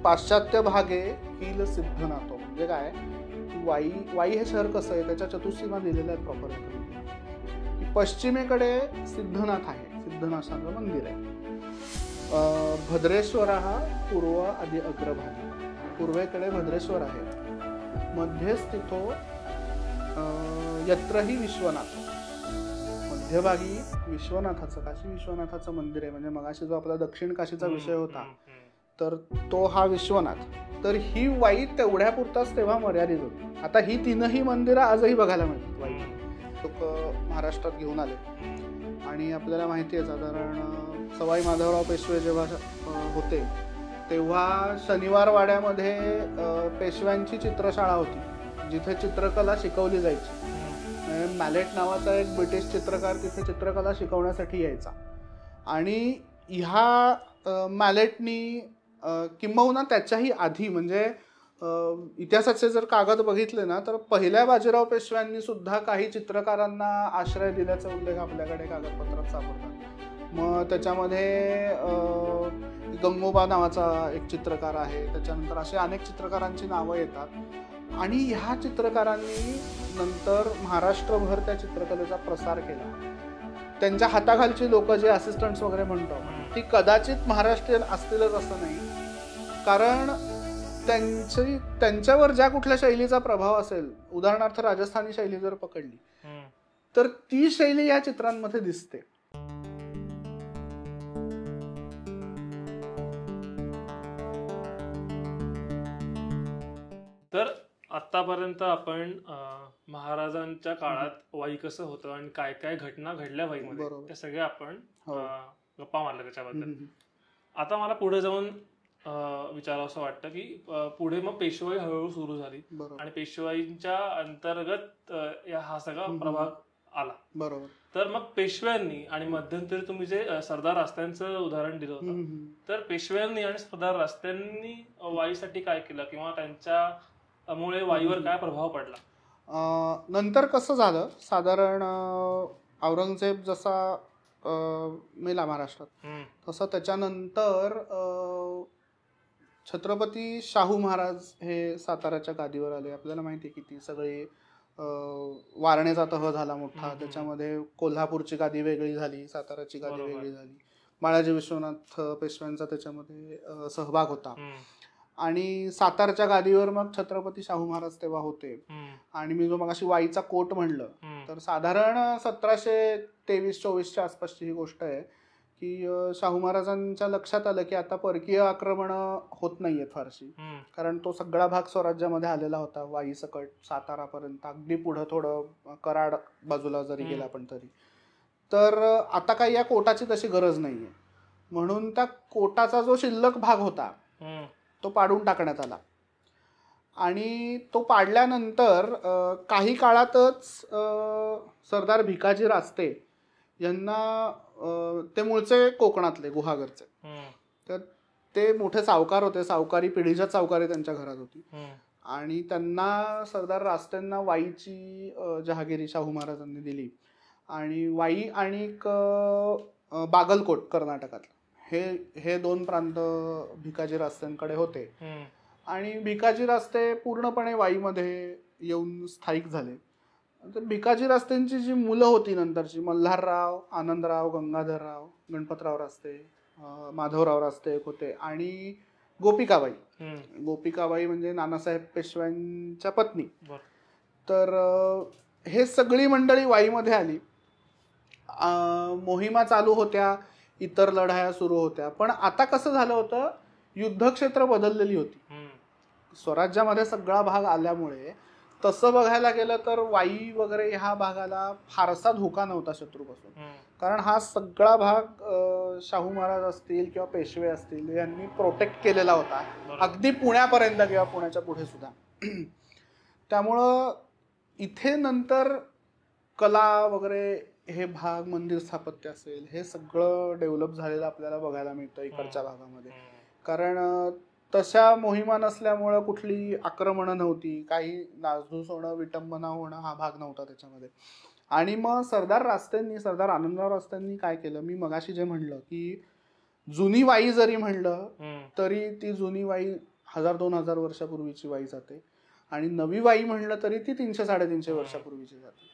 पाश्चात्य भागे किल सिद्धनाथो, म्हणजे काय, वाई हे शहर कसं आहे, त्याच्या चतुसीमा दिलेल्या आहेत प्रॉपर. पश्चिमेकडे सिद्धनाथ आहे, सिद्धनाथाचं मंदिर आहे. भद्रेश्वर हा पूर्व आधी अग्रभागी, पूर्वेकडे भद्रेश्वर आहे. मध्ये स्थितो यत्रही विश्वनाथ, मध्यभागी विश्वनाथाचं, काशी विश्वनाथाचं मंदिर आहे. म्हणजे मगाशी जो आपला दक्षिण काशीचा विषय होता, तर तो हा विश्वनाथ. तर ही वाई तेवढ्या पुरताच तेव्हा मर्यादित होती. आता ही तीनही मंदिरं आजही बघायला मिळतात. वाई लोक महाराष्ट्रात घेऊन आले आणि आपल्याला माहिती आहे साधारण सवाई माधवराव पेशवे जेव्हा होते तेव्हा शनिवार वाड्यामध्ये पेशव्यांची चित्रशाळा होती, जिथे चित्रकला शिकवली जायची. मॅलेट नावाचा एक ब्रिटिश चित्रकार तिथे चित्रकला शिकवण्यासाठी यायचा. आणि ह्या मॅलेटनी किंबहुना त्याच्याही आधी, म्हणजे इतिहासाचे जर कागद बघितले ना, तर पहिल्या बाजीराव पेशव्यांनी सुद्धा काही चित्रकारांना आश्रय दिल्याचा उल्लेख आपल्याकडे कागदपत्रात सापडतात. मग त्याच्यामध्ये गंगोबा नावाचा एक चित्रकार आहे, त्याच्यानंतर असे अनेक चित्रकारांची नावं येतात. आणि ह्या चित्रकारांनी नंतर महाराष्ट्रभर त्या चित्रकलेचा प्रसार केला. त्यांच्या हाताखालची लोक जे असिस्टंट्स वगैरे म्हणतो ती कदाचित महाराष्ट्रीयन असतीलच असं नाही, कारण त्यांच्यावर ज्या कुठल्या शैलीचा प्रभाव असेल, उदाहरणार्थ राजस्थानी शैली जर पकडली तर ती शैली या चित्रांमध्ये दिसते. तर आतापर्यंत आपण महाराजांच्या काळात वाई कसं होतं आणि काय काय घटना घडल्या वाईमध्ये त्या सगळ्या आपण गप्पा मारल्या त्याच्याबद्दल. आता मला पुढे जाऊन विचारावं असं वाटतं की पुढे मग पेशवाई हळूहळू सुरू झाली आणि पेशवाईच्या अंतर्गत हा सगळा प्रभाग आला. बरोबर. तर मग पेशव्यांनी आणि मध्यंतरी तुम्ही जे सरदार रास्त्यांचं उदाहरण दिलं होतं, तर पेशव्यांनी आणि सरदार रास्त्यांनी वाईसाठी काय केलं किंवा त्यांच्यामुळे वाईवर काय प्रभाव पडला? नंतर कसं झालं, साधारण औरंगजेब जसा मेला महाराष्ट्रात, तसं त्याच्यानंतर छत्रपती शाहू महाराज हे साताऱ्याच्या गादीवर आले. आपल्याला माहिती आहे की ती सगळी वारणेचा तह झाला मोठा, त्याच्यामध्ये कोल्हापूरची गादी वेगळी झाली, साताऱ्याची गादी वेगळी झाली. बाळाजी विश्वनाथ पेशव्यांचा त्याच्यामध्ये सहभाग होता. आणि सातारच्या गादीवर मग छत्रपती शाहू महाराज तेव्हा होते. आणि मी जो मगाशी वाईचा कोट म्हणलं, तर साधारण 1723-24च्या आसपासची ही गोष्ट आहे की शाहू महाराजांच्या लक्षात आलं की आता परकीय आक्रमण होत नाहीये फारशी, कारण तो सगळा भाग स्वराज्यामध्ये आलेला होता, वाई सकट सातारापर्यंत, अगदी पुढं थोडं कराड बाजूला जरी गेला पण तरी. तर आता काही या कोटाची तशी गरज नाहीये, म्हणून त्या कोटाचा जो शिल्लक भाग होता तो पाडून टाकण्यात आला. आणि तो पाडल्यानंतर काही काळातच सरदार भिकाजी रास्ते यांना, ते मूळचे कोकणातले गुहागरचे, तर ते मोठे सावकार होते, सावकारी पिढीच्या सावकारी त्यांच्या घरात होती. आणि त्यांना सरदार रास्त्यांना वाईची जहागिरी शाहू महाराजांनी दिली. आणि वाई आणि बागलकोट कर्नाटकातलं हे दोन प्रांत भिकाजी रास्त्यांकडे होते. आणि भिकाजी रास्ते पूर्णपणे वाईमध्ये येऊन स्थायिक झाले. तर भिकाजी रास्त्यांची जी मुलं होती नंतरची, मल्हारराव, आनंदराव, गंगाधरराव, गणपतराव रास्ते, माधवराव रास्ते एक होते, आणि गोपिकाबाई. गोपिकाबाई म्हणजे नानासाहेब पेशव्यांच्या पत्नी. तर हे सगळी मंडळी वाईमध्ये आली. मोहिमा चालू होत्या, इतर लढाया सुरू होत्या. पण आता कसं झालं होतं, युद्धक्षेत्र बदललेली होती. स्वराज्यामध्ये सगळा भाग आल्यामुळे तसं बघायला गेलं तर वाई वगैरे ह्या भागाला फारसा धोका नव्हता शत्रूपासून, कारण हा सगळा भाग शाहू महाराज असतील किंवा पेशवे असतील यांनी प्रोटेक्ट केलेला होता, अगदी पुण्यापर्यंत किंवा पुण्याच्या पुढे सुद्धा. त्यामुळं इथे नंतर कला वगैरे हे भाग, मंदिर स्थापत्य असेल, हे सगळं डेव्हलप झालेलं आपल्याला बघायला मिळतं इकडच्या भागामध्ये. कारण तशा मोहिमा नसल्यामुळं कुठली आक्रमणं नव्हती, काही नासधूस होणं, विटंबना होणं हा भाग नव्हता त्याच्यामध्ये. आणि मग सरदार आनंदराव रास्त्यांनी काय केलं, मी मगाशी जे म्हणलं की जुनी वाई जरी म्हणलं तरी ती जुनी वाई 1000-2000 वर्षापूर्वीची वाई जाते, आणि नवी वाई म्हणलं तरी ती 300-350 वर्षापूर्वीची जाते.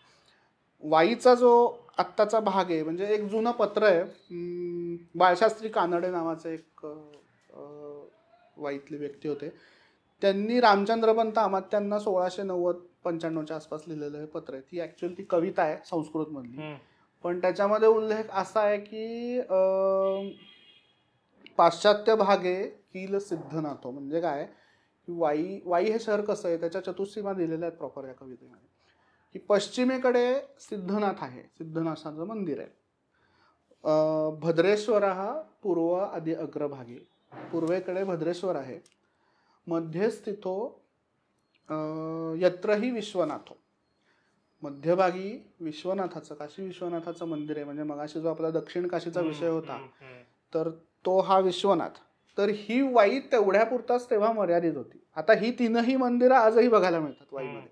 वाईचा जो आत्ताचा भाग आहे, म्हणजे एक जुनं पत्र आहे, बाळशास्त्री कानडे नावाचे एक वाईतले व्यक्ती होते, त्यांनी रामचंद्र पंत अमात्यांना 1690-95च्या आसपास लिहिलेलं हे पत्र आहे. ती ऍक्च्युअली ती कविता आहे संस्कृत मधली, पण त्याच्यामध्ये उल्लेख असा आहे की पाश्चात्य भागे किल सिद्धनाथो, म्हणजे काय, वाई हे शहर कसं आहे त्याच्या चतुःसीमा दिलेल्या आहेत प्रॉपर या कवितेमध्ये, की पश्चिमेकडे सिद्धनाथ आहे, सिद्धनाथाचं मंदिर आहे, भद्रेश्वर हा पूर्व आदी अग्रभागी, पूर्वेकडे भद्रेश्वर आहे, मध्ये स्थितो यत्रही विश्वनाथो, मध्यभागी विश्वनाथाचं, काशी विश्वनाथाचं मंदिर आहे, म्हणजे मगाशी जो आपला दक्षिण काशीचा विषय होता तर तो हा विश्वनाथ. तर ही वाई तेवढ्यापुरताच तेव्हा मर्यादित होती. आता ही तीनही मंदिरं आजही बघायला मिळतात वाईमध्ये.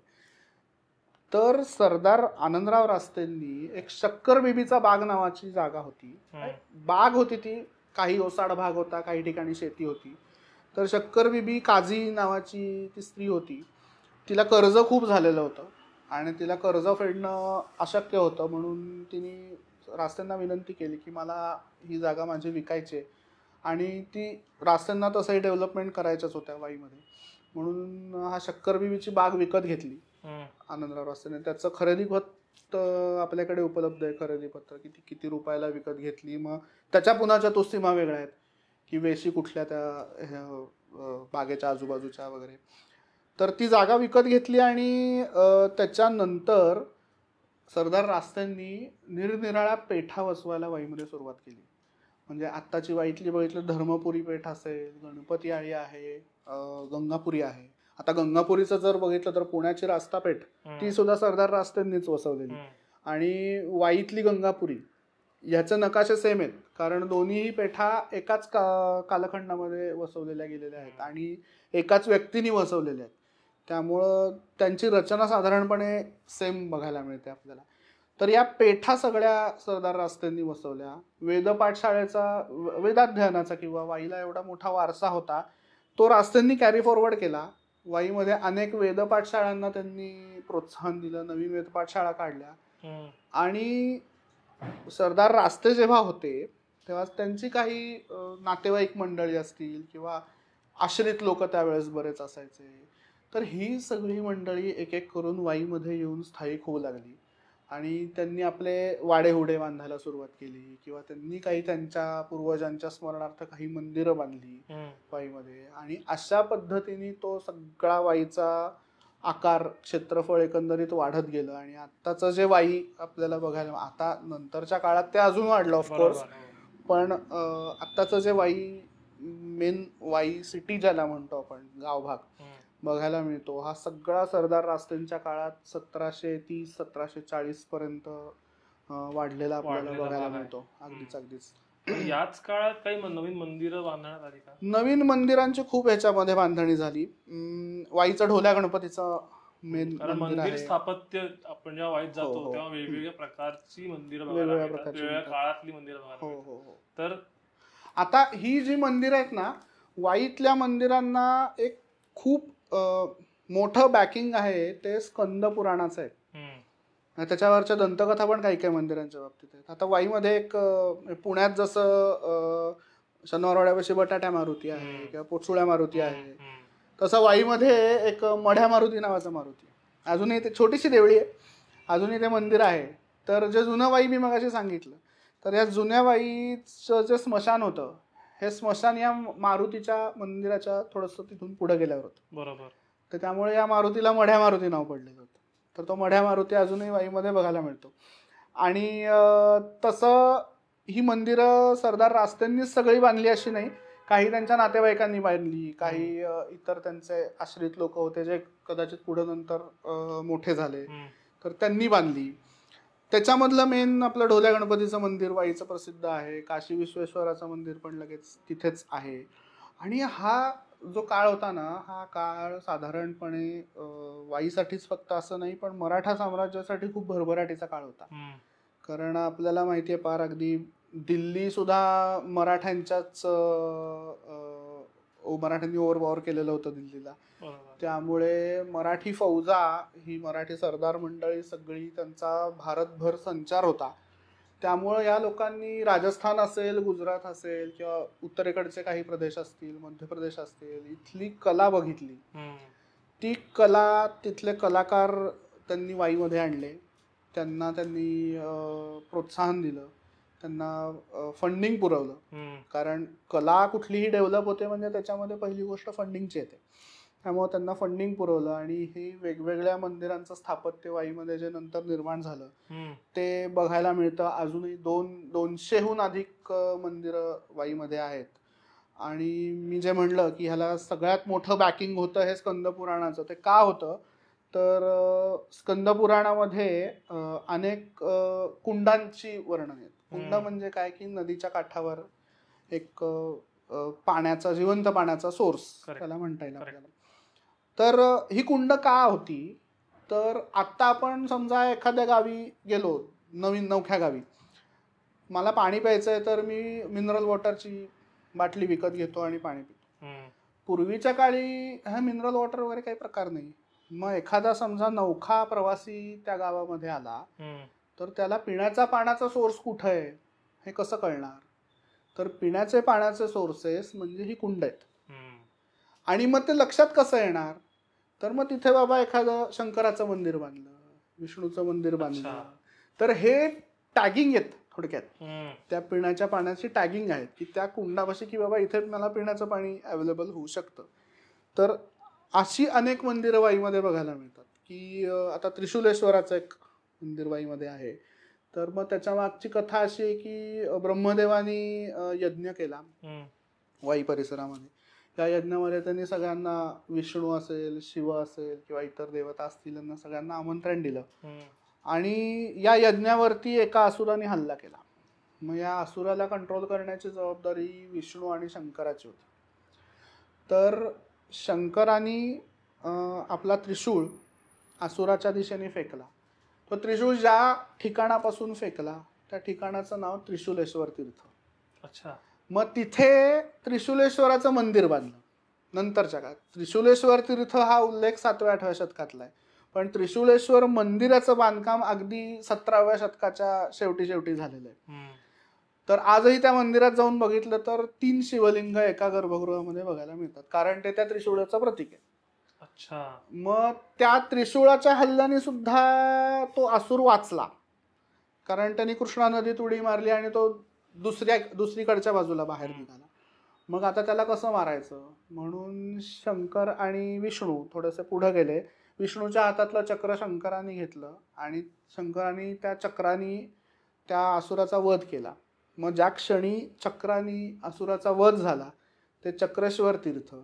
तर सरदार आनंदराव रास्तेंनी एक शक्कर बीबीचा बाग नावाची जागा होती, बाग होती ती, काही ओसाड भाग होता, काही ठिकाणी शेती होती. तर शक्कर बीबी काझी नावाची ती स्त्री होती, तिला कर्ज खूप झालेलं होतं आणि तिला कर्ज फेडणं अशक्य होतं, म्हणून तिने रास्तेंना विनंती केली की मला ही जागा माझी विकायची आहे, आणि ती रास्तेंना तसंही डेव्हलपमेंट करायच्याच होत्या वाईमध्ये, म्हणून हा शक्कर बीबीची बाग विकत घेतली आनंदराव रास्तेने. त्याचं खरेदी खत आपल्याकडे उपलब्ध आहे, खरेदी पत्र किती रुपयाला विकत घेतली, मग त्याच्या पुन्हा चतुःसीमा वेगळ्या आहेत की वेशी कुठल्या त्या बागेच्या आजूबाजूच्या वगैरे. तर ती जागा विकत घेतली आणि त्याच्यानंतर सरदार रास्तेंनी निरनिराळ्या पेठा वसवायला वाईमध्ये सुरुवात केली. म्हणजे आत्ताची वाईतली बघितलं धर्मपुरी पेठ असेल, गणपती आळी आहे, गंगापुरी आहे. आता गंगापुरीचं जर बघितलं तर पुण्याची रास्तापेठ ती सुद्धा सरदार रास्तेंनीच वसवलेली, आणि वाईतली गंगापुरी ह्याचे नकाशे सेम आहेत, कारण दोन्ही पेठा एकाच कालखंडामध्ये वसवलेल्या गेलेल्या आहेत आणि एकाच व्यक्तीने वसवलेल्या आहेत, त्यामुळं त्यांची रचना साधारणपणे सेम बघायला मिळते आपल्याला. तर या पेठा सगळ्या सरदार रास्तेंनी वसवल्या. वेदपाठशाळेचा, वेदाध्ययनाचा किंवा वाईला एवढा मोठा वारसा होता तो रास्तेंनी कॅरी फॉरवर्ड केला. वाईमध्ये अनेक वेदपाठशाळांना त्यांनी प्रोत्साहन दिलं, नवीन वेदपाठशाळा काढल्या, आणि सरदार रास्ते जेव्हा होते तेव्हा त्यांची काही नातेवाईक मंडळी असतील किंवा आश्रित लोक त्यावेळेस बरेच असायचे, तर ही सगळी मंडळी एक एक करून वाईमध्ये येऊन स्थायिक होऊ लागली आणि त्यांनी आपले वाडेहुडे बांधायला सुरुवात केली, किंवा त्यांनी काही त्यांच्या पूर्वजांच्या स्मरणार्थ काही मंदिरं बांधली वाईमध्ये, आणि अशा पद्धतीने तो सगळा वाईचा आकार, क्षेत्रफळ एकंदरीत वाढत गेलं. आणि आत्ताचं जे वाई आपल्याला बघायला, आता नंतरच्या काळात ते अजून वाढलं ऑफकोर्स, पण आत्ताचं जे वाई, मेन वाई सिटी ज्याला म्हणतो आपण, गावभाग बघायला मिळतो, हा सगळा सरदार रास्तेंच्या काळात 1730-1740 पर्यंत वाढलेला आपल्याला बघायला मिळतो. अगदीच. याच काळात काही नवीन मंदिरं बांधण्यात आली का? नवीन मंदिरांची खूप ह्याच्यामध्ये बांधणी झाली. वाईचं ढोल्या गणपतीचं मेन मंदिर स्थापत्य, आपण जेव्हा वाईत जातो तेव्हा वेगवेगळ्या प्रकारची मंदिरं बघायला मिळतात, वेगवेगळ्या काळातली मंदिरं बघायला मिळतात. तर आता ही जी मंदिरं आहेत ना, वाईतल्या मंदिरांना एक खूप मोठं बॅकिंग आहे, ते स्कंद पुराणाचं आहे. त्याच्यावरच्या दंतकथा पण काही काही मंदिरांच्या बाबतीत आहेत. आता वाईमध्ये एक, पुण्यात जसं शनिवारवाड्यापाशी बटाट्या मारुती आहे किंवा पोटसुळ्या मारुती आहे, तसं वाईमध्ये एक मढ्या मारुती नावाचा मारुती, अजूनही ते छोटीशी देवळी आहे, अजूनही ते मंदिर आहे. तर जे जुनं वाई मी मगाशी सांगितलं, तर या जुन्या वाईचं जे स्मशान होतं, हे स्मशान या मारुतीच्या मंदिराच्या थोडंसं तिथून पुढे गेल्यावर होतं. बरोबर. तर त्यामुळे या मारुतीला मढ्या मारुती नाव पडलेलं होतं. तर तो मढ्या मारुती अजूनही वाईमध्ये बघायला मिळतो. आणि तसं ही मंदिरं सरदार रास्तेंनीच सगळी बांधली अशी नाही, काही त्यांच्या नातेवाईकांनी बांधली, काही इतर त्यांचे आश्रित लोक होते जे कदाचित पुढे नंतर मोठे झाले, तर त्यांनी बांधली. त्याच्यामधलं मेन आपलं ढोल्या गणपतीचं मंदिर वाईचं प्रसिद्ध आहे. काशी विश्वेश्वराचं मंदिर पण लगेच तिथेच आहे. आणि हा जो काळ होता ना, हा काळ साधारणपणे वाईसाठीच फक्त असं नाही, पण मराठा साम्राज्यासाठी खूप भरभराटीचा काळ होता. कारण आपल्याला माहितीये, पार अगदी दिल्ली सुद्धा मराठ्यांनी ओव्हरपॉवर केलेलं होतं दिल्लीला. त्यामुळे मराठी फौजा ही मराठी सरदार मंडळी सगळी त्यांचा भारतभर संचार होता. त्यामुळे या लोकांनी राजस्थान असेल, गुजरात असेल किंवा उत्तरेकडचे काही प्रदेश असतील, मध्य प्रदेश असतील, इथली कला बघितली. ती कला, तिथले कलाकार त्यांनी वाईमध्ये आणले. त्यांना त्यांनी प्रोत्साहन दिलं, त्यांना फंडिंग पुरवलं. कारण कला कुठलीही डेव्हलप होते म्हणजे त्याच्यामध्ये पहिली गोष्ट फंडिंगची येते. त्यामुळे त्यांना फंडिंग पुरवलं आणि हे वेगवेगळ्या मंदिरांचं स्थापत्य वाईमध्ये जे नंतर निर्माण झालं ते बघायला मिळतं. अजूनही 200हून अधिक मंदिरं वाईमध्ये आहेत. आणि मी जे म्हणलं की ह्याला सगळ्यात मोठं बॅकिंग होतं हे स्कंद पुराणाचं. ते का होतं तर स्कंद पुराणामध्ये अनेक कुंडांची वर्णन आहेत. कुंड म्हणजे काय की नदीच्या काठावर एक पाण्याचा, जिवंत पाण्याचा सोर्स त्याला म्हणता येईल आपल्याला. तर ही कुंड का होती तर आता आपण समजा एखाद्या गावी गेलो, नवीन नवख्या गावी, मला पाणी प्यायचंय तर मी मिनरल वॉटरची बाटली विकत घेतो आणि पाणी पितो. पूर्वीच्या काळी हा मिनरल वॉटर वगैरे काही प्रकार नाही. मग एखादा समजा नवखा प्रवासी त्या गावामध्ये आला तर त्याला पिण्याचा पाण्याचा सोर्स कुठं आहे हे कसं कळणार. तर पिण्याचे पाण्याचे सोर्सेस म्हणजे ही कुंड आहेत. आणि मग ते लक्षात कसं येणार तर मग तिथे बाबा एखादं शंकराचं मंदिर बांधलं, विष्णूचं मंदिर बांधलं, तर हे टॅगिंग आहेत थोडक्यात. त्या पिण्याच्या पाण्याची टॅगिंग आहेत की त्या कुंडापाशी की बाबा इथे मला पिण्याचं पाणी अवेलेबल होऊ शकतं. तर अशी अनेक मंदिरं वाईमध्ये बघायला मिळतात. की आता त्रिशूलेश्वराचं एक मंदिर वाईमध्ये आहे. तर मग त्याच्या मागची कथा अशी आहे की ब्रह्मदेवानी यज्ञ केला वाई परिसरामध्ये. या यज्ञामध्ये त्यांनी सगळ्यांना, विष्णू असेल, शिव असेल किंवा इतर देवता असतील, यांना सगळ्यांना आमंत्रण दिलं. आणि या यज्ञावरती एका असुराने हल्ला केला. मग या असुराला कंट्रोल करण्याची जबाबदारी विष्णू आणि शंकराची होती. तर शंकराने आपला त्रिशूळ असुराच्या दिशेने फेकला. तो त्रिशूळ ज्या ठिकाणापासून फेकला त्या ठिकाणाचं नाव त्रिशूलेश्वर तीर्थ. अच्छा. मग तिथे त्रिशूलेश्वराचं मंदिर बांधलं नंतरच्या काळात. त्रिशूलेश्वर तीर्थ हा उल्लेख 7व्या-8व्या शतकातला आहे. पण त्रिशूलेश्वर मंदिराचं बांधकाम अगदी 17व्या शतकाच्या शेवटी झालेलं आहे. तर आजही त्या मंदिरात जाऊन बघितलं तर 3 शिवलिंग एका गर्भगृहामध्ये बघायला मिळतात. कारण ते त्या त्रिशूळाचं प्रतीक आहे. अच्छा. मग त्या त्रिशूळाच्या हल्ल्याने सुद्धा तो असुर वाचला. कारण त्यांनी कृष्णा नदीत उडी मारली आणि तो दुसरीकडच्या बाजूला बाहेर निघाला. मग आता त्याला कसं मारायचं म्हणून शंकर आणि विष्णू थोडेसे पुढे गेले. विष्णूच्या हातातलं चक्र शंकराने घेतलं आणि शंकराने त्या चक्राने त्या असुराचा वध केला. मग ज्या क्षणी चक्राने असुराचा वध झाला ते चक्रेश्वर तीर्थ.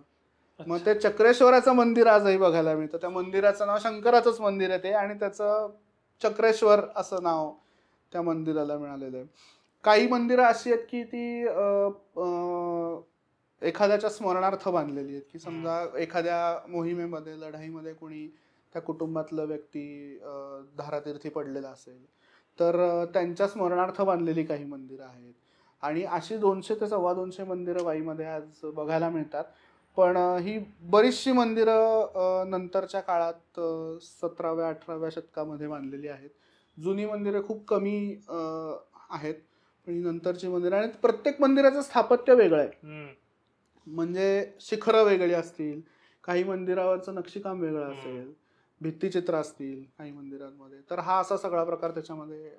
मग ते चक्रेश्वराचं मंदिर आजही बघायला मिळतं. त्या मंदिराचं नाव शंकराचंच मंदिर आहे ते, आणि त्याचं चक्रेश्वर असं नाव त्या मंदिराला मिळालेलं आहे. काही मंदिरं अशी आहेत की ती एखाद्याच्या स्मरणार्थ बांधलेली आहेत. की समजा एखाद्या मोहिमेमध्ये, लढाईमध्ये कोणी त्या कुटुंबातलं व्यक्ती धारातीर्थी पडलेला असेल तर त्यांच्या स्मरणार्थ बांधलेली काही मंदिरं आहेत. आणि अशी 200 ते 225 मंदिरं वाईमध्ये आज बघायला मिळतात. पण ही बरीचशी मंदिरं नंतरच्या काळात 17व्या-18व्या शतकामध्ये बांधलेली आहेत. जुनी मंदिरं खूप कमी आहेत. पण नंतरची मंदिरं, आणि प्रत्येक मंदिराचं स्थापत्य वेगळं आहे. म्हणजे शिखरं वेगळी असतील, काही मंदिरावरचं नक्षीकाम वेगळं असेल, भित्तिचित्र असतील काही मंदिरांमध्ये. तर हा असा सगळा प्रकार त्याच्यामध्ये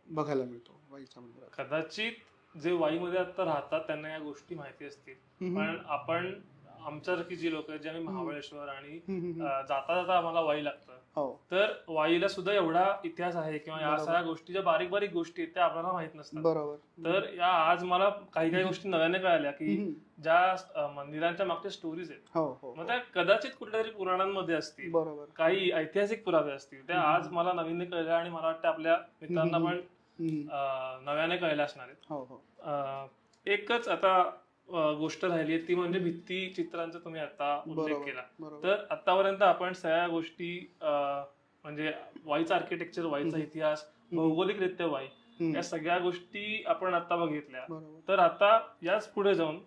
बघायला मिळतो वाईच्या मंदिरात. कदाचित जे वाईमध्ये आता राहतात त्यांना या गोष्टी माहिती असतील, पण आपण आमच्यासारखी जी लोक आहेत, जे आम्ही महाबळेश्वर आणि जाता जाता आम्हाला वाई लागतं, तर वाईला सुद्धा एवढा इतिहास आहे किंवा या सगळ्या गोष्टी, ज्या बारीक बारीक गोष्टी आहेत त्या आपल्याला माहित नसतात. बरोबर. तर या आज मला काही गोष्टी नव्याने कळाल्या की ज्या मंदिरांच्या मागच्या स्टोरीज आहेत, मग त्या कदाचित कुठल्या तरी पुराणांमध्ये असतील, काही ऐतिहासिक पुरावे असतील, त्या आज मला नवीन कळल्या आणि मला वाटतं आपल्या मित्रांना पण नव्याने कळल्या असणार आहेत. एकच आता गोष्ट राहिली आहे ती म्हणजे भित्ती चित्रांचा तुम्ही आता उल्लेख केला. तर आतापर्यंत आपण सगळ्या गोष्टी म्हणजे वाईचं आर्किटेक्चर, वाईचा इतिहास, भौगोलिकरित्या वाई, या सगळ्या गोष्टी आपण आता बघितल्या. तर आता याच पुढे जाऊन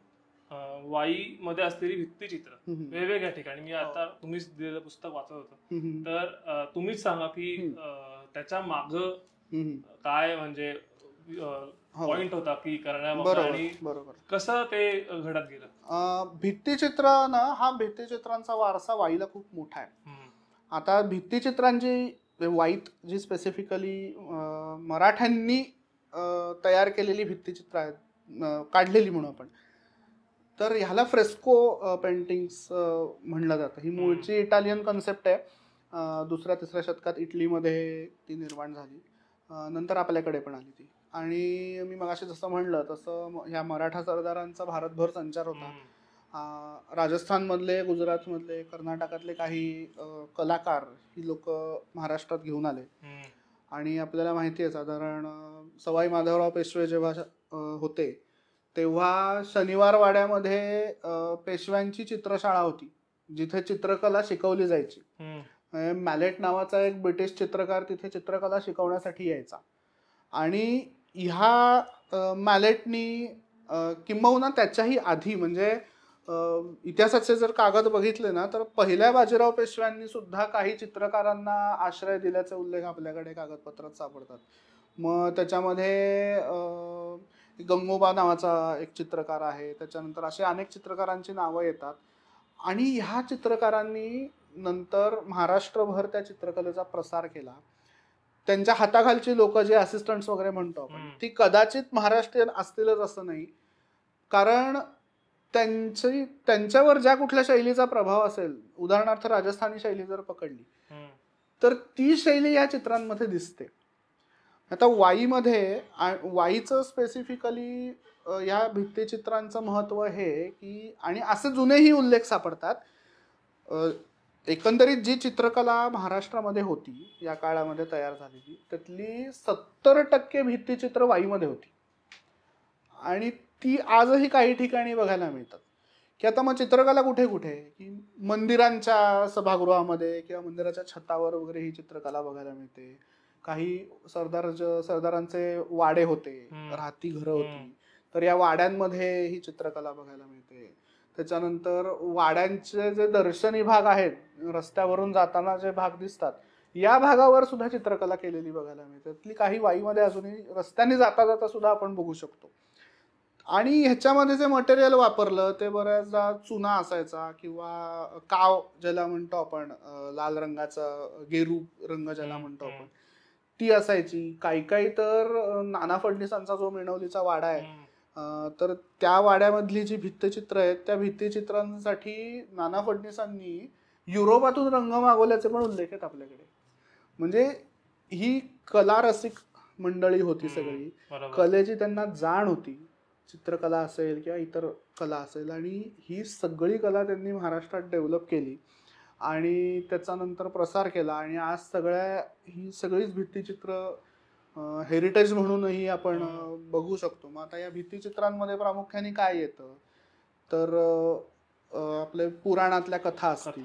वाई मध्ये असलेली भित्तिचित्र वेगवेगळ्या ठिकाणी, मी आता तुम्हीच दिलेलं पुस्तक वाचत होतो, तर तुम्हीच सांगा की त्याच्या माग काय म्हणजे पॉइंट होता की करण्यामागे आणि कसं ते घडत गेलं. भित्तिचित्र ना, हा भित्तिचित्रांचा वारसा वाईला खूप मोठा आहे. आता भित्तिचित्रांची वाईत जी स्पेसिफिकली मराठ्यांनी तयार केलेली भित्तिचित्र आहेत, काढलेली म्हणून आपण, तर ह्याला फ्रेस्को पेंटिंग्स म्हणलं जातं. ही मूळची इटालियन कन्सेप्ट आहे. 2ऱ्या-3ऱ्या शतकात इटलीमध्ये ती निर्माण झाली, नंतर आपल्याकडे पण आली ती. आणि मी मगाशी जसं म्हणलं तसं ह्या मराठा सरदारांचा भारतभर संचार होता. राजस्थानमधले, गुजरातमधले, कर्नाटकातले काही कलाकार ही लोक महाराष्ट्रात घेऊन आले. आणि आपल्याला माहिती आहे, साधारण सवाई माधवराव पेशवे जेव्हा होते तेव्हा शनिवार वाड्यामध्ये पेशव्यांची चित्रशाळा होती, जिथे चित्रकला शिकवली जायची. मॅलेट नावाचा एक ब्रिटिश चित्रकार तिथे चित्रकला शिकवण्यासाठी यायचा. आणि ह्या मॅलेटनी किंबहुना त्याच्याही आधी, म्हणजे इतिहासाचे जर कागद बघितले ना, तर पहिल्या बाजीराव पेशव्यांनी सुद्धा काही चित्रकारांना आश्रय दिल्याचे उल्लेख आपल्याकडे कागदपत्रात सापडतात. मग त्याच्यामध्ये गंगोबा नावाचा एक चित्रकार आहे, त्याच्यानंतर असे अनेक चित्रकारांची नावं येतात. आणि ह्या चित्रकारांनी नंतर महाराष्ट्रभर त्या चित्रकलेचा प्रसार केला. त्यांच्या हाताखालची लोक, जे असिस्टंट्स वगैरे म्हणतो आपण, ती कदाचित महाराष्ट्रीयन असतीलच असं नाही, कारण त्यांच्यावर ज्या कुठल्या शैलीचा प्रभाव असेल, उदाहरणार्थ राजस्थानी शैली जर पकडली तर ती शैली या चित्रांमध्ये दिसते. आता वाईमध्ये, वाईचं स्पेसिफिकली या भित्तिचित्रांचं महत्व हे की, आणि असे जुनेही उल्लेख सापडतात, एकंदरीत जी चित्रकला महाराष्ट्रामध्ये होती या काळामध्ये तयार झालेली, त्यातली 70% भित्तिचित्र वाईमध्ये होती. आणि ती आजही काही ठिकाणी बघायला मिळतात. की आता मग चित्रकला कुठे कुठे, की मंदिरांच्या सभागृहामध्ये किंवा मंदिराच्या छतावर वगैरे ही चित्रकला बघायला मिळते. काही सरदारांचे वाडे होते, राहती घरं होती, तर या वाड्यांमध्ये ही चित्रकला बघायला मिळते. त्याच्यानंतर वाड्यांचे जे दर्शनी भाग आहेत, रस्त्यावरून जाताना जे भाग दिसतात, या भागावर सुद्धा चित्रकला केलेली बघायला मिळते. त्यातली काही वाईमध्ये अजूनही रस्त्याने जाता जाता सुद्धा आपण बघू शकतो. आणि ह्याच्यामध्ये जे मटेरियल वापरलं ते बऱ्याचदा चुना असायचा, किंवा काव ज्याला म्हणतो आपण, लाल रंगाचा गेरू रंग ज्याला म्हणतो आपण, ती असायची. काही तर नाना फडणीसांचा जो मेणवलीचा वाडा आहे, तर त्या वाड्यामधली जी भित्तिचित्र आहेत, त्या भित्तिचित्रांसाठी नाना फडणीसांनी युरोपातून रंग मागवल्याचे पण उल्लेख आहेत आपल्याकडे. म्हणजे ही कला रसिक मंडळी होती सगळी, कलेची त्यांना जाण होती, चित्रकला असेल किंवा इतर कला असेल, आणि ही सगळी कला त्यांनी महाराष्ट्रात डेव्हलप केली आणि त्याचा नंतर प्रसार केला. आणि आज ही सगळीच भित्तिचित्र हेरिटेज म्हणूनही आपण बघू शकतो. मग आता या भित्तिचित्रांमध्ये प्रामुख्याने काय येतं, तर आपले पुराणातल्या कथा असतील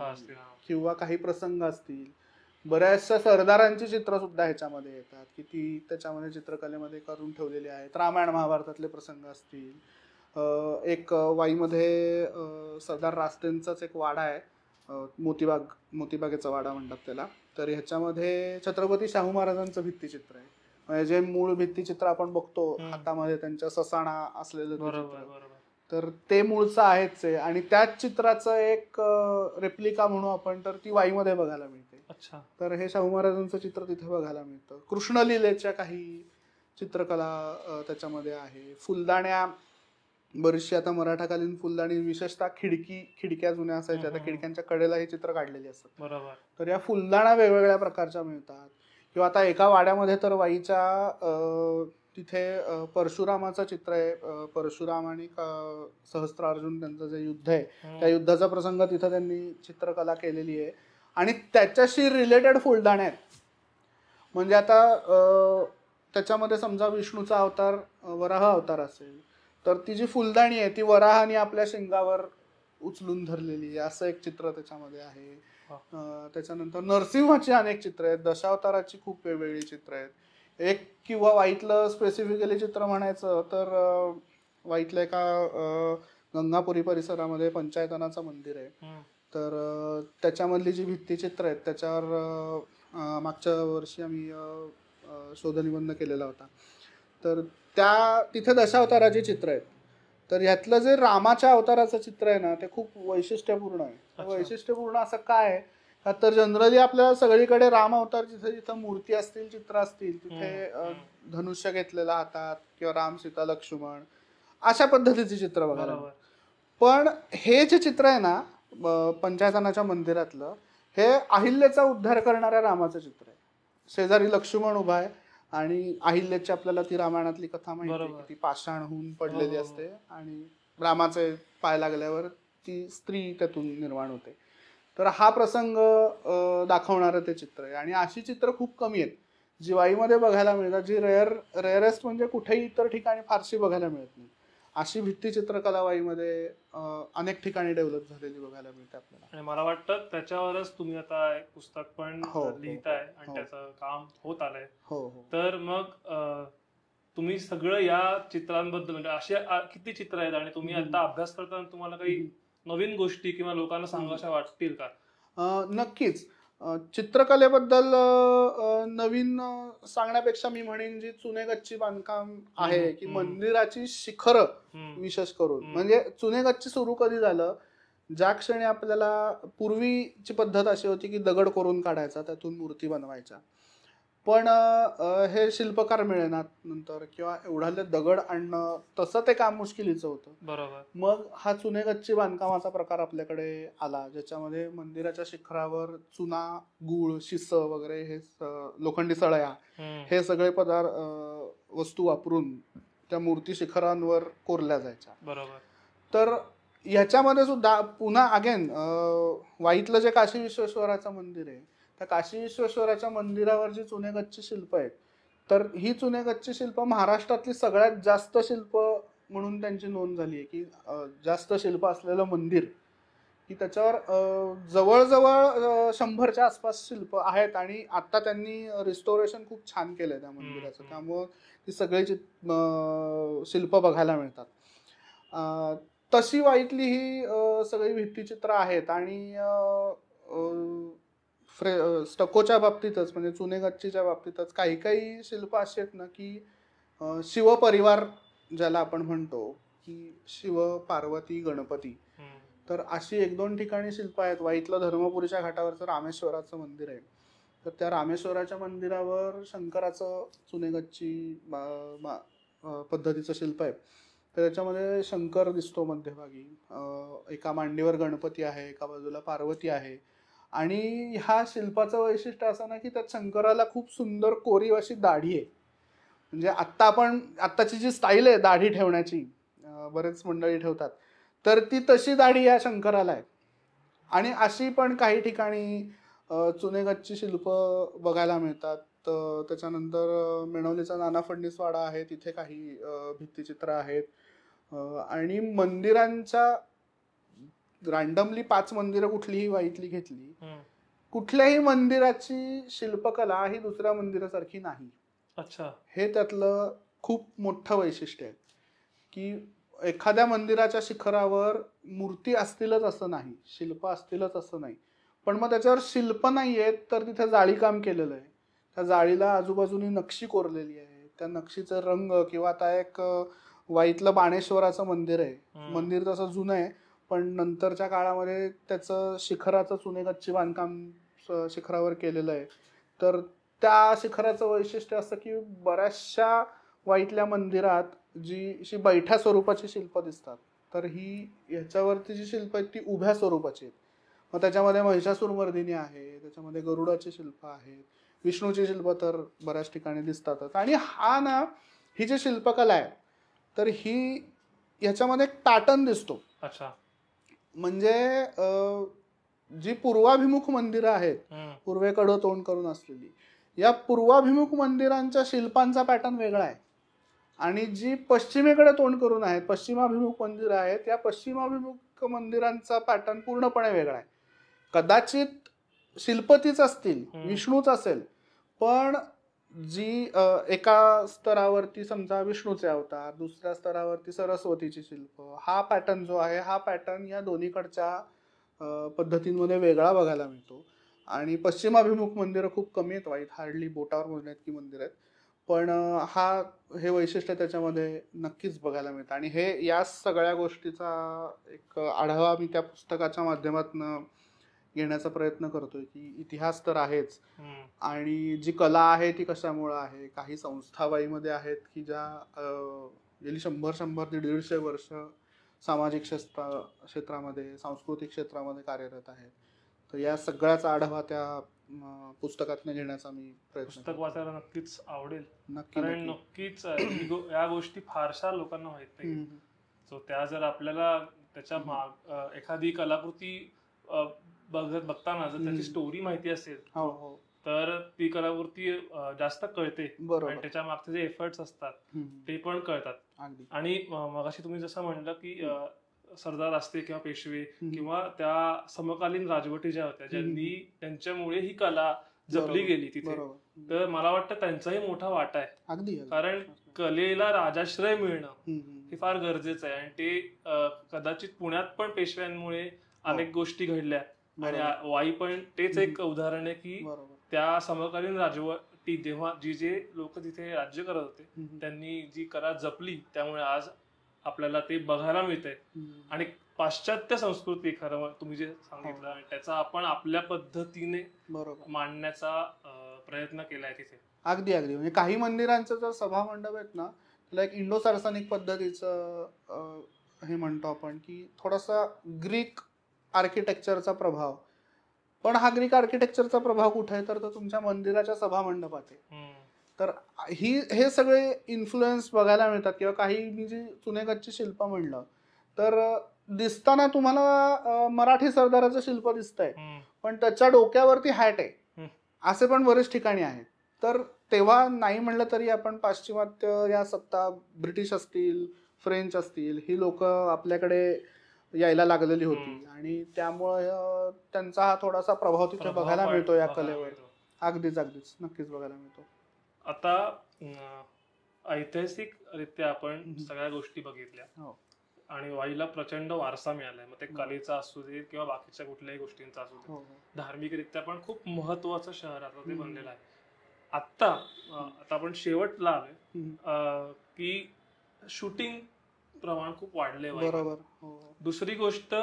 किंवा काही प्रसंग असतील, बऱ्याचशा सरदारांची चित्र सुद्धा ह्याच्यामध्ये येतात की ती त्याच्यामध्ये चित्रकलेमध्ये करून ठेवलेली आहेत. रामायण महाभारतातले प्रसंग असतील. एक वाईमध्ये सरदार रास्तेंचाच एक वाडा आहे, मोतीबागेचा वाडा म्हणतात त्याला. तर ह्याच्यामध्ये छत्रपती शाहू महाराजांचं भित्तिचित्र आहे. म्हणजे जे मूळ भित्तिचित्र आपण बघतो हातामध्ये त्यांच्या ससाणा असलेलं, तर ते मूळचं आहेच आहे. आणि त्याच चित्राचं एक रेप्लिका म्हणू आपण, तर ती वाईमध्ये बघायला मिळते. तर हे शाहू महाराजांचं चित्र तिथे बघायला मिळतं. कृष्णलीलेच्या काही चित्रकला त्याच्यामध्ये आहे. फुलदाण्या बरीचशी, आता मराठाकालीन फुलदाणी, विशेषतः खिडक्या जुन्या असायच्या, त्या खिडक्यांच्या कडेला ही चित्र काढलेली असतात. बरोबर. तर या फुलदाण्या वेगवेगळ्या प्रकारच्या मिळतात. किंवा आता एका वाड्यामध्ये तर वाईच्या तिथे परशुरामाचं चित्र आहे. परशुराम आणि सहस्त्रार्जुन त्यांचं जे युद्ध आहे, त्या युद्धाचा प्रसंग तिथं त्यांनी चित्रकला केलेली आहे. आणि त्याच्याशी रिलेटेड फुलदाण्या आहेत. म्हणजे आता त्याच्यामध्ये समजा विष्णूचा अवतार वराह अवतार असेल, तर ती जी फुलदाणी आहे ती वराहाने आपल्या शिंगावर उचलून धरलेली, असं एक चित्र त्याच्यामध्ये आहे. त्याच्यानंतर नरसिंहाची अनेक चित्र आहेत, दशावताराची खूप वेगवेगळी चित्र आहेत. एक किंवा वाईतलं स्पेसिफिकली चित्र म्हणायचं तर वाईतलं एका गंगापुरी परिसरामध्ये पंचायतनाचं मंदिर आहे. तर त्याच्यामधली जी भित्तिचित्र आहेत त्याच्यावर मागच्या वर्षी आम्ही शोधनिबंध केलेला होता. तर तिथे दशावताराची चित्र आहेत. तर ह्यातलं जे रामाच्या अवताराचं चित्र आहे ना ते खूप वैशिष्ट्यपूर्ण आहे. वैशिष्ट्यपूर्ण असं काय आहे तर जनरली आपल्याला सगळीकडे राम अवतार जिथे जिथं मूर्ती असतील, चित्र असतील, तिथे धनुष्य घेतलेला हातात किंवा राम, सीता, लक्ष्मण अशा पद्धतीचे चित्र बघायला. पण हे जे चित्र आहे ना पंचायतनाच्या मंदिरातलं, हे अहिल्याचा उद्धार करणाऱ्या रामाचं चित्र आहे. शेजारी लक्ष्मण उभा आहे आणि अहिल्याची आपल्याला ती रामायणातली कथा माहिती आहे, ती पाषाणहून पडलेली असते आणि रामाचे पाय लागल्यावर ती स्त्री त्यातून निर्माण होते. तर हा प्रसंग दाखवणारं ते चित्र आहे. आणि अशी चित्र खूप कमी आहेत जी वाईमध्ये बघायला मिळतात, जी रेअरेस्ट म्हणजे कुठेही इतर ठिकाणी फारशी बघायला मिळत नाही. अशी भित्ती चित्रकला वाईमध्ये अनेक ठिकाणी डेव्हलप झालेली बघायला मिळते आपल्याला. आणि मला वाटतं त्याच्यावरच तुम्ही आता एक पुस्तक पण लिहिताय आणि त्याचं काम होत आलंय. तर मग तुम्ही सगळं या चित्रांबद्दल म्हणजे अशी किती चित्र आहेत आणि तुम्ही आता अभ्यास करताना तुम्हाला काही नवीन गोष्टी किंवा लोकांना सांगाव्याशा वाटतील का? नक्कीच. चित्रकलेबद्दल नवीन सांगण्यापेक्षा मी म्हणेन जी चुनेगच्ची बांधकाम आहे की मंदिराची शिखरं विशेष करून, म्हणजे चुनेगच्ची सुरू कधी झालं, ज्या क्षणी आपल्याला पूर्वीची पद्धत अशी होती की दगड कोरून काढायचा, त्यातून मूर्ती बनवायच्या. पण हे शिल्पकार मिळेनात नंतर किंवा एवढाले दगड आणणं तसं ते काम मुश्किलीचं होतं. बरोबर. मग हा चुनेगच्ची बांधकामाचा प्रकार आपल्याकडे आला, ज्याच्यामध्ये मंदिराच्या शिखरावर चुना, गूळ, शिस वगैरे हे लोखंडी सळया हे सगळे वस्तू वापरून त्या मूर्ती शिखरांवर कोरल्या जायच्या. बरोबर. तर ह्याच्यामध्ये सुद्धा पुन्हा अगेन वाईतलं जे काशी विश्वेश्वराचं मंदिर आहे, त्या काशी विश्वेश्वराच्या मंदिरावर जी चुनेगच्ची शिल्प आहेत, तर ही चुनेगच्ची शिल्प महाराष्ट्रातली सगळ्यात जास्त शिल्प म्हणून त्यांची नोंद झाली आहे की जास्त शिल्प असलेलं मंदिर, की त्याच्यावर जवळजवळ 100च्या आसपास शिल्प आहेत. आणि आता त्यांनी रिस्टोरेशन खूप छान केलंय त्या मंदिराचं, त्यामुळं ती सगळी शिल्प बघायला मिळतात. तशी वाईतली ही सगळी भित्तिचित्र आहेत. आणि स्टकोच्या बाबतीतच म्हणजे चुनेगच्चीच्या बाबतीतच काही काही शिल्प अशी आहेत ना की शिवपरिवार ज्याला आपण म्हणतो की शिव, पार्वती, गणपती, तर अशी 1-2 ठिकाणी शिल्प आहेत. वाईतलं धर्मपुरीच्या घाटावरचं रामेश्वराचं मंदिर आहे, तर त्या रामेश्वराच्या मंदिरावर शंकराचं चुनेगच्ची पद्धतीचं शिल्प आहे. तर त्याच्यामध्ये शंकर दिसतो मध्यभागी, एका मांडीवर गणपती आहे, एका बाजूला पार्वती आहे. आणि ह्या शिल्पाचं वैशिष्ट्य असं ना की त्यात शंकराला खूप सुंदर कोरीव अशी दाढी आहे. म्हणजे आत्ताची जी स्टाईल आहे दाढी ठेवण्याची, बरेच मंडळी ठेवतात, तर ती तशी दाढी या शंकराला आहे. आणि अशी पण काही ठिकाणी चुनेगच्ची शिल्प बघायला मिळतात. त्याच्यानंतर मेणवलीचा नाना फडणीस वाडा आहे, तिथे काही भित्तिचित्र आहेत. आणि मंदिरांच्या रँडमली 5 मंदिरं कुठलीही वाईतली घेतली, कुठल्याही मंदिराची शिल्पकला ही दुसऱ्या मंदिरासारखी नाही. अच्छा. हे त्यातलं खूप मोठं वैशिष्ट्य आहे की एखाद्या मंदिराच्या शिखरावर मूर्ती असतीलच असं नाही, शिल्प असतीलच असं नाही, पण मग त्याच्यावर शिल्प नाही आहेत तर तिथे जाळी काम केलेलं आहे. त्या जाळीला आजूबाजूनी नक्षी कोरलेली आहे, त्या नक्षीचे रंग, किंवा आता एक वाईतलं बाणेश्वराचं मंदिर आहे, मंदिर तसं जुनं आहे पण नंतरच्या काळामध्ये त्याचं शिखराचं चुनेगच्ची बांधकाम शिखरावर केलेलं आहे. तर त्या शिखराचं वैशिष्ट्य असं की बऱ्याचशा वाईतल्या मंदिरात जी बैठ्या स्वरूपाची शिल्प दिसतात, तर ह्याच्यावरती जी शिल्प आहेत ती उभ्या स्वरूपाची आहेत. मग त्याच्यामध्ये महिषासुरमर्दिनी आहे, त्याच्यामध्ये गरुडाची शिल्प आहेत, विष्णूची शिल्प तर बऱ्याच ठिकाणी दिसतातच. आणि ही जी शिल्पकला आहे तर ह्याच्यामध्ये एक पॅटर्न दिसतो. अच्छा. म्हणजे जी पूर्वाभिमुख मंदिरं आहेत, पूर्वेकडं तोंड करून असलेली, या पूर्वाभिमुख मंदिरांच्या शिल्पांचा पॅटर्न वेगळा आहे. आणि जी पश्चिमेकडे तोंड करून आहेत, पश्चिमाभिमुख मंदिरं आहेत, या पश्चिमाभिमुख मंदिरांचा पॅटर्न पूर्णपणे वेगळा आहे. कदाचित शिल्प तीच असतील, विष्णूच असेल, पण जी एका स्तरावरती समजा विष्णूचे अवतार, दुसऱ्या स्तरावरती सरस्वतीची शिल्प, हा पॅटर्न जो आहे हा पॅटर्न या दोन्हीकडच्या पद्धतींमध्ये वेगळा बघायला मिळतो. आणि पश्चिमाभिमुख मंदिरं खूप कमी आहेत वाईत, हार्डली बोटावर मोजण्याइतकी मंदिरं आहेत. पण हे वैशिष्ट्य त्याच्यामध्ये नक्कीच बघायला मिळतं. आणि या सगळ्या गोष्टीचा एक आढावा मी त्या पुस्तकाच्या माध्यमातून घेण्याचा प्रयत्न करतोय की इतिहास तर आहेच, आणि जी कला आहे ती कशामुळे आहे. काही संस्था वाईमध्ये आहेत की ज्या गेली 100-150 वर्ष सामाजिक क्षेत्रामध्ये, सांस्कृतिक क्षेत्रामध्ये कार्यरत आहेत. तर या सगळ्याचा आढावा त्या पुस्तकातून घेण्याचा मी पुस्तक वाचायला नक्कीच आवडेल. कारण नक्कीच या गोष्टी फारशा लोकांना माहित नाही. सो त्या जर आपल्याला त्याच्या एखादी कलाकृती बघताना जर त्याची स्टोरी माहिती असेल तर ती कलाकृती जास्त कळते आणि त्याच्या मागचे जे एफर्ट्स असतात ते पण कळतात. आणि मगाशी तुम्ही जसं म्हणलं की सरदार असते किंवा पेशवे किंवा त्या समकालीन राजवटी ज्या होत्या ज्यांनी त्यांच्यामुळे ही कला जपली गेली तिथे, तर मला वाटतं त्यांचाही मोठा वाटा आहे. कारण कलेला राजाश्रय मिळणं हे फार गरजेचं आहे. आणि ते कदाचित पुण्यात पण पेशव्यांमुळे अनेक गोष्टी घडल्या. आणि वाई पण तेच एक उदाहरण आहे की त्या समकालीन राजवटी जेव्हा जे लोक तिथे राज्य करत होते त्यांनी जी कला जपली, त्यामुळे आज आपल्याला ते बघायला मिळतंय. आणि पाश्चात्य संस्कृती खरं तुम्ही जे सांगितलं आणि त्याचा आपण आपल्या पद्धतीने मांडण्याचा प्रयत्न केलाय तिथे. अगदी अगदी. म्हणजे काही मंदिरांचं जर सभामंडप आहेत ना, त्याला एक इंडो सार्सनिक पद्धतीचं हे म्हणतो आपण की थोडासा ग्रीक आर्किटेक्चरचा प्रभाव. पण हा ग्रीक आर्किटेक्चरचा प्रभाव कुठे आहे तर तो तुमच्या मंदिराच्या सभामंडपात आहे. तर हे सगळे इन्फ्लुएन्स बघायला मिळतात. किंवा काही मी जी चुनेगतची शिल्प म्हणलं तर दिसताना तुम्हाला मराठी सरदाराचं शिल्प दिसतंय, पण त्याच्या डोक्यावरती हॅट आहे, असे पण बरेच ठिकाणी आहेत. तर तेव्हा नाही म्हणलं तरी आपण पाश्चिमात्य या सत्ता, ब्रिटिश असतील, फ्रेंच असतील, ही लोक आपल्याकडे यायला लागलेली होती आणि त्यामुळे त्यांचा हा थोडासा प्रभाव तिथे बघायला मिळतो या कलेवर. अगदीच अगदीच नक्कीच बघायला मिळतो. आता ऐतिहासिक रित्या आपण सगळ्या गोष्टी बघितल्या आणि वाईला प्रचंड वारसा मिळालाय. मग ते कलेचा असू दे किंवा बाकीच्या कुठल्याही गोष्टींचा असू दे, धार्मिक रित्या पण खूप महत्वाचं शहर आता ते बनलेलं आहे. आता आपण शेवटला आलोय की शूटिंग प्रमाण खूप वाढले. बरोबर. दुसरी गोष्ट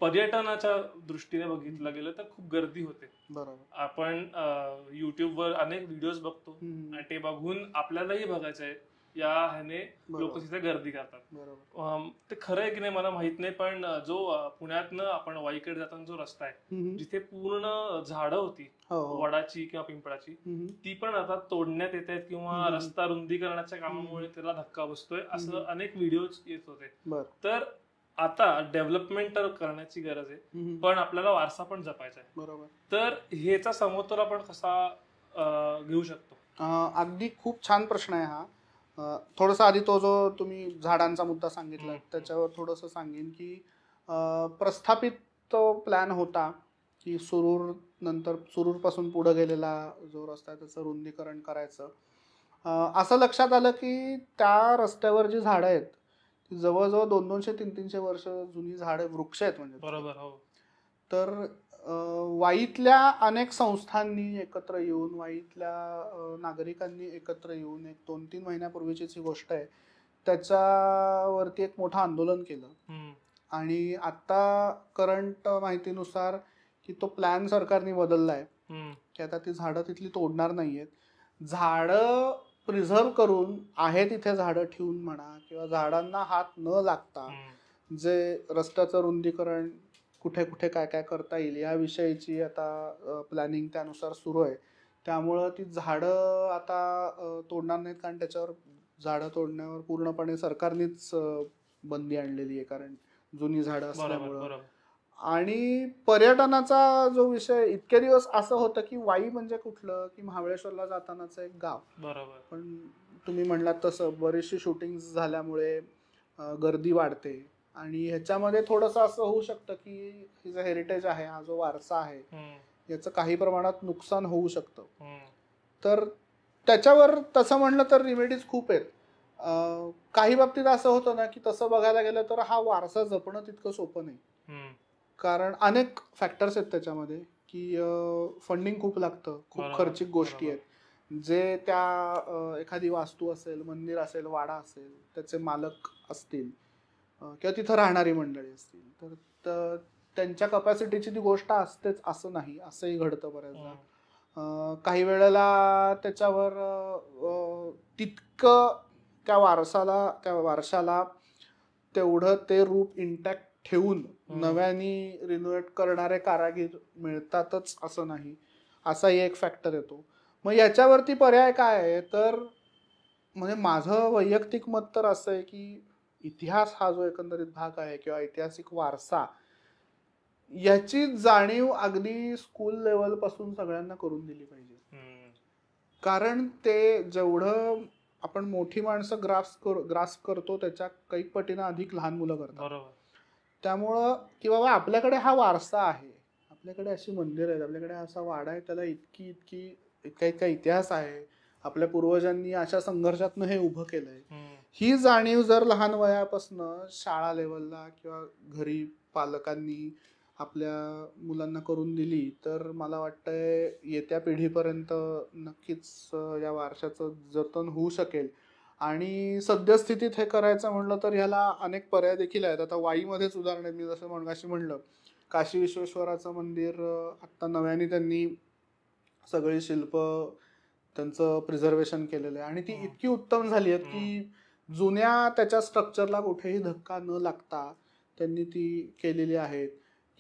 पर्यटनाच्या दृष्टीने बघितलं गेलं तर खूप गर्दी होते. बरोबर. आपण युट्यूबवर अनेक व्हिडिओज बघतो आणि ते बघून आपल्यालाही बघायचं आहे या ह्याने लोक तिथे गर्दी करतात. ते खरं आहे की नाही मला माहित नाही, पण जो पुण्यातनं आपण वाईकडे जाताना जो रस्ता आहे जिथे पूर्ण झाडं होती वडाची किंवा पिंपळाची, ती पण आता तोडण्यात येत आहेत किंवा रस्ता रुंदीकरणाच्या कामामुळे त्याला धक्का बसतोय, असं अनेक व्हिडिओज येत होते. तर आता डेव्हलपमेंट तर करण्याची गरज आहे, पण आपल्याला वारसा पण जपायचा आहे. बरोबर. तर ह्याचा समतोल आपण कसा घेऊ शकतो? अगदी खूप छान प्रश्न आहे हा. थोडासा आधी तो जो तुम्ही झाडांचा मुद्दा सांगितला त्याच्यावर थोडंसं सांगेन की प्रस्थापित तो प्लॅन होता की सुरूर पासून पुढे गेलेला जो रस्ता आहे त्याचं रुंदीकरण करायचं. असं लक्षात आलं की त्या रस्त्यावर जी झाडं आहेत ती जवळजवळ 200-300 वर्ष जुनी झाडं, वृक्ष आहेत म्हणजे. बरोबर. तर वाईतल्या अनेक संस्थांनी एकत्र येऊन, वाईतल्या नागरिकांनी एकत्र येऊन एक 2-3 महिन्यापूर्वीचीच ही गोष्ट आहे, त्याच्यावरती एक मोठं आंदोलन केलं. आणि आता करंट माहितीनुसार की तो प्लॅन सरकारने बदललाय की आता ती झाडं तिथली तोडणार नाहीयेत. झाडं प्रिझर्व करून आहे तिथे झाडं ठेवून म्हणा किंवा झाडांना हात न लागता जे रस्त्याचं रुंदीकरण कुठे कुठे काय काय करता येईल याविषयीची आता प्लॅनिंग त्यानुसार सुरू आहे. त्यामुळं ती झाडं आता तोडणार नाहीत, कारण त्याच्यावर झाडं तोडण्यावर पूर्णपणे सरकारनेच बंदी आणलेली आहे, कारण जुनी झाडं असल्यामुळं. आणि पर्यटनाचा जो विषय, इतके दिवस असं होतं की वाई म्हणजे कुठलं की महाबळेश्वरला जातानाच एक गाव. बरोबर. पण तुम्ही म्हणलात तसं बरेचसे शूटिंग झाल्यामुळे गर्दी वाढते आणि ह्याच्यामध्ये थोडंसं असं होऊ शकतं की हिचं हेरिटेज आहे, हा जो वारसा आहे याचं काही प्रमाणात नुकसान होऊ शकतं. तर त्याच्यावर तसं म्हणलं तर रिमेडीज खूप आहेत. काही बाबतीत असं होतं ना की तसं बघायला गेलं तर हा वारसा जपणं तितकं सोपं नाही, कारण अनेक फॅक्टर्स आहेत त्याच्यामध्ये, की फंडिंग खूप लागतं, खूप खर्चिक गोष्टी आहेत, जे त्या एखादी वास्तू असेल, मंदिर असेल, वाडा असेल, त्याचे मालक असतील किंवा तिथं राहणारी मंडळी असतील, तर त्यांच्या कपॅसिटीची ती गोष्ट असतेच असं नाही, असंही घडतं बऱ्याचदा. काही वेळेला त्याच्यावर तितकं त्या वारशाला तेवढं ते रूप इंटॅक्ट ठेवून नव्याने रिनोव्हेट करणारे कारागीर मिळतातच असं नाही, असाही एक फॅक्टर येतो. मग याच्यावरती पर्याय काय आहे, तर म्हणजे माझं वैयक्तिक मत तर असं आहे की इतिहास हा जो एकंदरीत भाग आहे किंवा ऐतिहासिक वारसा, याची जाणीव अगदी स्कूल लेवल पासून सगळ्यांना करून दिली पाहिजे. कारण ते जेवढं आपण मोठी माणसं ग्रास्प करतो त्याच्या कैक पटीनं अधिक लहान मुलं करतात. त्यामुळं की बाबा आपल्याकडे हा वारसा आहे, आपल्याकडे अशी मंदिर आहेत, आपल्याकडे असा वाडा आहे, त्याला इतका इतिहास आहे, आपल्या पूर्वजांनी अशा संघर्षातनं हे उभं केलंय, ही जाणीव जर लहान वयापासनं शाळा लेवलला किंवा घरी पालकांनी आपल्या मुलांना करून दिली तर मला वाटतंय येत्या पिढीपर्यंत नक्कीच या वारशाचं जतन होऊ शकेल. आणि सद्यस्थितीत हे करायचं म्हणलं तर ह्याला अनेक पर्याय देखील आहेत. आता वाईमध्येच उदाहरण आहे, मी जसं मगाशी म्हणलं, काशी विश्वेश्वराचं मंदिर आत्ता नव्याने त्यांनी सगळी शिल्प त्यांचं प्रिझर्वेशन केलेलं आहे आणि ती इतकी उत्तम झाली आहेत की जुन्या त्याच्या स्ट्रक्चरला कुठेही धक्का न लागता त्यांनी ती केलेली आहेत.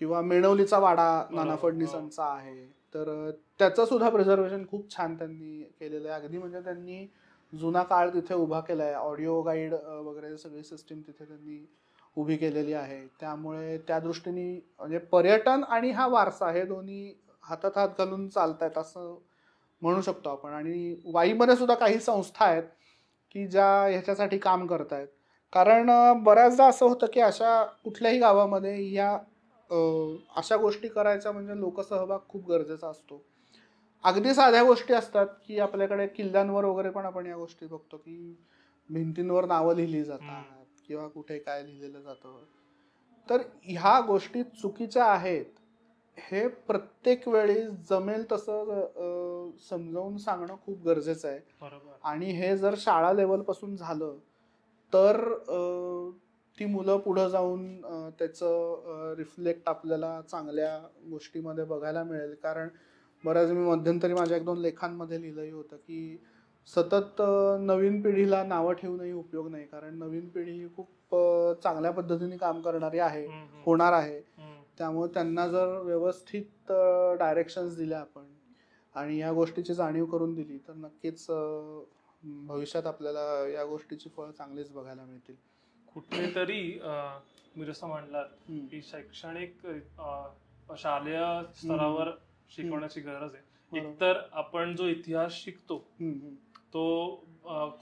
किंवा मेणवलीचा वाडा नाना फडणीसांचा आहे, तर त्याचं सुद्धा प्रिझर्वेशन खूप छान त्यांनी केलेलं आहे. अगदी म्हणजे त्यांनी जुना काळ तिथे उभा केलाय, ऑडिओ गाईड वगैरे सगळी सिस्टीम तिथे त्यांनी उभी केलेली आहे. त्यामुळे त्या दृष्टीने म्हणजे पर्यटन आणि हा वारसा हे दोन्ही हातात हात घालून चालतायत असं म्हणू शकतो आपण. आणि वाईमध्ये सुद्धा काही संस्था आहेत की ज्या ह्याच्यासाठी काम करतायत, कारण बऱ्याचदा असं होतं की अशा कुठल्याही गावामध्ये या अशा गोष्टी करायच्या म्हणजे लोकसहभाग खूप गरजेचा असतो. अगदी साध्या गोष्टी असतात की आपल्याकडे किल्ल्यांवर वगैरे पण आपण या गोष्टी बघतो की भिंतींवर नावं लिहिली जातात किंवा कुठे काय लिहिलेलं जातं. तर ह्या गोष्टी चुकीच्या आहेत हे प्रत्येक वेळी जमेल तसं समजावून सांगणं खूप गरजेचं आहे. आणि हे जर शाळा लेवल पासून झालं तर ती मुलं पुढे जाऊन त्याचं रिफ्लेक्ट आपल्याला चांगल्या गोष्टीमध्ये बघायला मिळेल. कारण बऱ्याच मी मध्यंतरी माझ्या 1-2 लेखांमध्ये लिहिलंही होतं की सतत नवीन पिढीला नावं ठेवूनही उपयोग नाही, कारण नवीन पिढी ही खूप चांगल्या पद्धतीने काम करणारी आहे, होणार आहे. त्यामुळे त्यांना जर व्यवस्थित डायरेक्शन्स दिल्या आपण आणि या गोष्टीची जाणीव करून दिली तर नक्कीच भविष्यात आपल्याला या गोष्टीची फळं चांगलीच बघायला मिळतील. कुठेतरी मी जसं म्हणलात की शैक्षणिक शालेय स्तरावर शिकवण्याची गरज आहे. एकतर आपण जो इतिहास शिकतो तो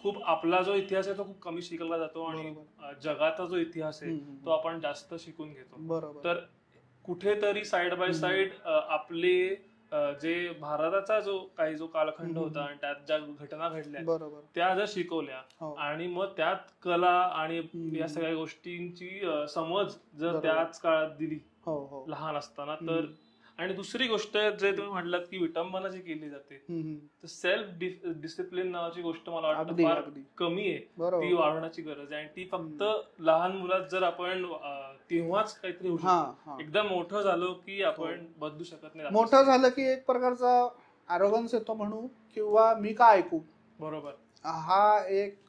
खूप, आपला जो इतिहास आहे तो खूप कमी शिकला जातो आणि जगाचा जो इतिहास आहे तो आपण जास्त शिकून घेतो. तर कुठेतरी साइड बाय साइड आपले जे भारताचा जो कालखंड होता आणि त्यात ज्या घटना घडल्या त्या जर शिकवल्या आणि मग त्यात कला आणि या सगळ्या गोष्टींची समज जर त्याच काळात दिली लहान असताना तर. आणि दुसरी गोष्ट जे तुम्ही म्हटलात की विटंबना जी केली जाते तर सेल्फ डिसिप्लिन नावाची गोष्ट मला वाटतं फार कमी आहे, ती वाढवण्याची गरज आहे. आणि ती फक्त लहान मुलात जर आपण तेव्हाच काहीतरी होऊ शकतो, एकदम मोठं झालो की आपण बदलू शकत नाही. मोठं झालं की एक प्रकारचा ॲरोगन्स येतो म्हणू किंवा मी का ऐकू, बरोबर,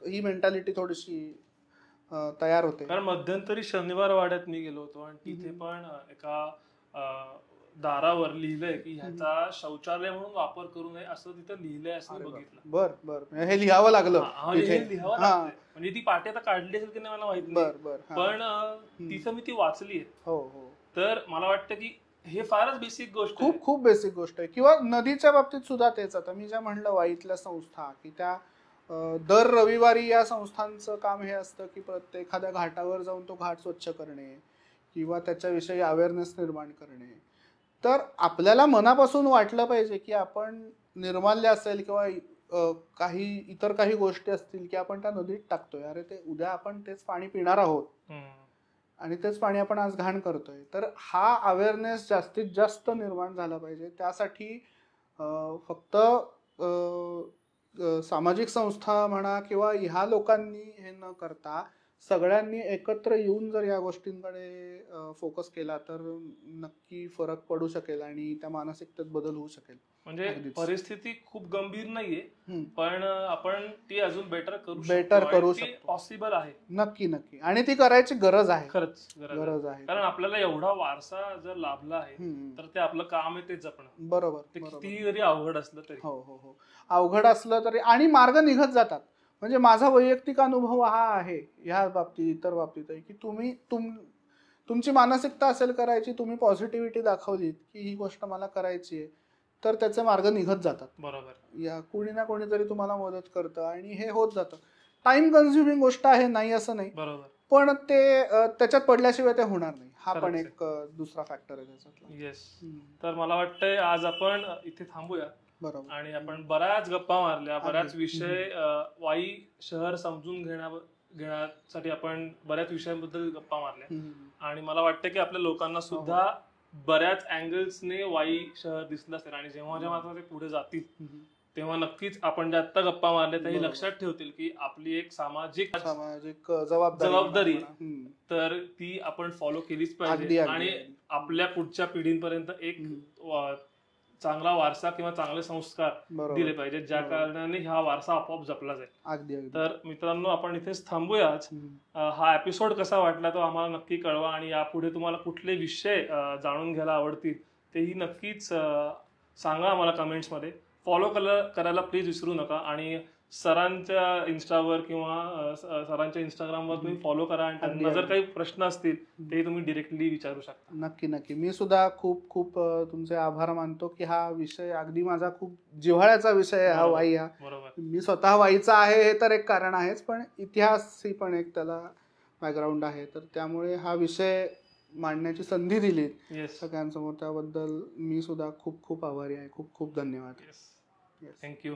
ही मेंटॅलिटी थोडीशी तयार होते. कारण मध्यंतरी शनिवार वाड्यात मी गेलो होतो आणि तिथे पण एका दारावर लिहिलंय की ह्याचा शौचालय म्हणून वापर करू नये असं तिथं लिहिलंय असं बघितलं. बर हे लिहावं लागलं, हे लिहावं लागलं. म्हणजे ती पाटी आता काढली असेल की नाही मला माहित नाही, पण तिथं मी ती वाचली आहे. तर मला वाटतं की हे फारच बेसिक गोष्ट आहे, खूप बेसिक गोष्ट आहे. किंवा नदीच्या बाबतीत सुद्धा तेच. आता मी ज्या म्हणलं वाईतल्या संस्था की त्या दर रविवारी या संस्थांचं काम हे असतं की प्रत्येक एखाद्या घाटावर जाऊन तो घाट स्वच्छ करणे किंवा त्याच्याविषयी अवेअरनेस निर्माण करणे. तर आपल्याला मनापासून वाटलं पाहिजे की आपण निर्माल्य असेल किंवा काही इतर काही गोष्टी असतील की आपण त्या नदीत टाकतोय, अरे ते उद्या आपण तेच पाणी पिणार आहोत आणि तेच पाणी आपण आज घाण करतोय. तर हा अवेअरनेस जास्तीत जास्त निर्माण झाला पाहिजे. त्यासाठी फक्त सामाजिक संस्था म्हणा किंवा ह्या लोकांनी हे न करता सगळ्यांनी एकत्र येऊन जर या गोष्टींकडे फोकस केला तर नक्की फरक पडू शकेल आणि त्या मानसिकतेत बदल होऊ शकेल. म्हणजे परिस्थिती खूप गंभीर नाहीये, पण आपण ती अजून बेटर करू शकतो, पॉसिबल आहे. नक्की नक्की, आणि ती करायची गरज आहे, खरंच गरज आहे. कारण आपल्याला एवढा वारसा जर लाभला आहे तर ते आपलं काम आहे ते जपणं. बरोबर, ते किती जरी अवघड असलं तरी. हो हो हो, अवघड असलं तरी आणि मार्ग निघत जातात. म्हणजे माझा वैयक्तिक अनुभव हा आहे ह्या बाबतीत, इतर बाबतीत आहे की तुमची मानसिकता असेल करायची, तुम्ही पॉझिटिव्हिटी दाखवलीत की ही गोष्ट मला करायची आहे, तर त्याचे मार्ग निघत जातात. बरोबर, या कोणी ना कोणीतरी तुम्हाला मदत करतं आणि हे होत जातं. टाइम कन्झ्युमिंग गोष्ट आहे, नाही असं नाही, बरोबर, पण ते त्याच्यात पडल्याशिवाय ते होणार नाही. हा पण एक दुसरा फॅक्टर आहे त्याच्यातला. येस. तर मला वाटतंय आज आपण इथे थांबूया. बरोबर. आणि आपण बऱ्याच गप्पा मारल्या, बऱ्याच विषय वाई शहर समजून घेण्यासाठी आपण बऱ्याच विषयांबद्दल गप्पा मारल्या. आणि मला वाटतं की आपल्या लोकांना सुद्धा बऱ्याच अँगल्सने वाई शहर दिसलं असेल. आणि जेव्हा जेव्हा आता ते पुढे जातील तेव्हा नक्कीच आपण जे आता गप्पा मारल्या त्याही लक्षात ठेवतील की आपली एक सामाजिक जबाबदारी तर ती आपण फॉलो केलीच पाहिजे. आणि आपल्या पुढच्या पिढींपर्यंत एक चांगला वारसा किंवा चांगले संस्कार दिले पाहिजे, ज्या कारणाने हा वारसा आपोआप जपला जाईल. तर मित्रांनो, आपण इथेच थांबूया आज. हा एपिसोड कसा वाटला तो आम्हाला नक्की कळवा. आणि यापुढे तुम्हाला कुठले विषय जाणून घ्यायला आवडतील तेही नक्कीच सांगा आम्हाला कमेंट्समध्ये. फॉलो करायला प्लीज विसरू नका. आणि सरांच्या इन्स्टावर किंवा सरांच्या इंस्टाग्रामवर तुम्ही फॉलो करा. आणि त्यांना जर काही प्रश्न असतील ते तुम्ही डिरेक्टली विचारू शकता. नक्की नक्की. मी सुद्धा खूप खूप तुमचे आभार मानतो की हा विषय अगदी माझा खूप जिव्हाळ्याचा विषय आहे हा वाई. हा मी स्वतः वाईचा आहे हे तर एक कारण आहेच, पण इतिहास ही पण एक त्याला बॅकग्राऊंड आहे. तर त्यामुळे हा विषय मांडण्याची संधी दिली सगळ्यांसमोर, त्याबद्दल मी सुद्धा खूप खूप आभारी आहे. खूप खूप धन्यवाद. थँक्यू.